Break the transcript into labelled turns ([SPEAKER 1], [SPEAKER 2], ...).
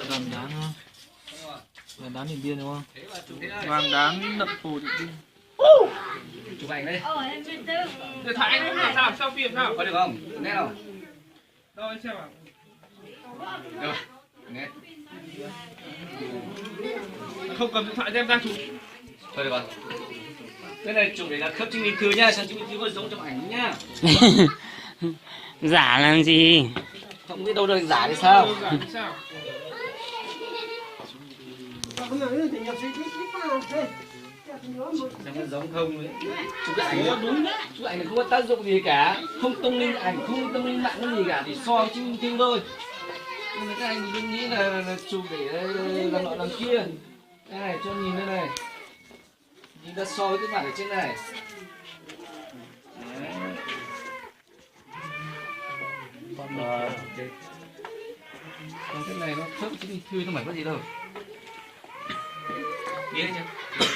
[SPEAKER 1] Vàng đá đúng không? Vàng đá Điện Biên đúng không?
[SPEAKER 2] Vàng đáng đập phù Điện Biên.
[SPEAKER 3] Chụp ảnh đây.
[SPEAKER 2] Đểถ่ายđi, làm sao phim nào?
[SPEAKER 3] Có được không? Nét không?
[SPEAKER 2] Đâu anh xem ạ.
[SPEAKER 3] Được. Nét.
[SPEAKER 2] Không cầm điện thoại cho em ra chụp.
[SPEAKER 3] Thôi được rồi. Cái này chụp để là khớp chứng minh thư nhá, sang chứng minh thư có giống trong ảnh nhá.
[SPEAKER 4] Giả làm gì?
[SPEAKER 3] Không biết đâu được giả thì sao?
[SPEAKER 2] Giả thì sao?
[SPEAKER 3] Xem nó giống không đấy. Chụp ảnh nó đúng, chụp ảnh này không có tác dụng gì cả, không tung lên ảnh, không tung lên mạng cái gì cả, thì so chứng minh thư thôi. Nhưng mà các anh đừng nghĩ là chụp để làm nọ làm kia. Đây này, cho nhìn đây này. Nhìn ta so với cái mặt ở trên này. Đấy. Rồi, ok. Còn cái này nó khớp chứng minh thư nó phải có gì đâu. Biết chưa?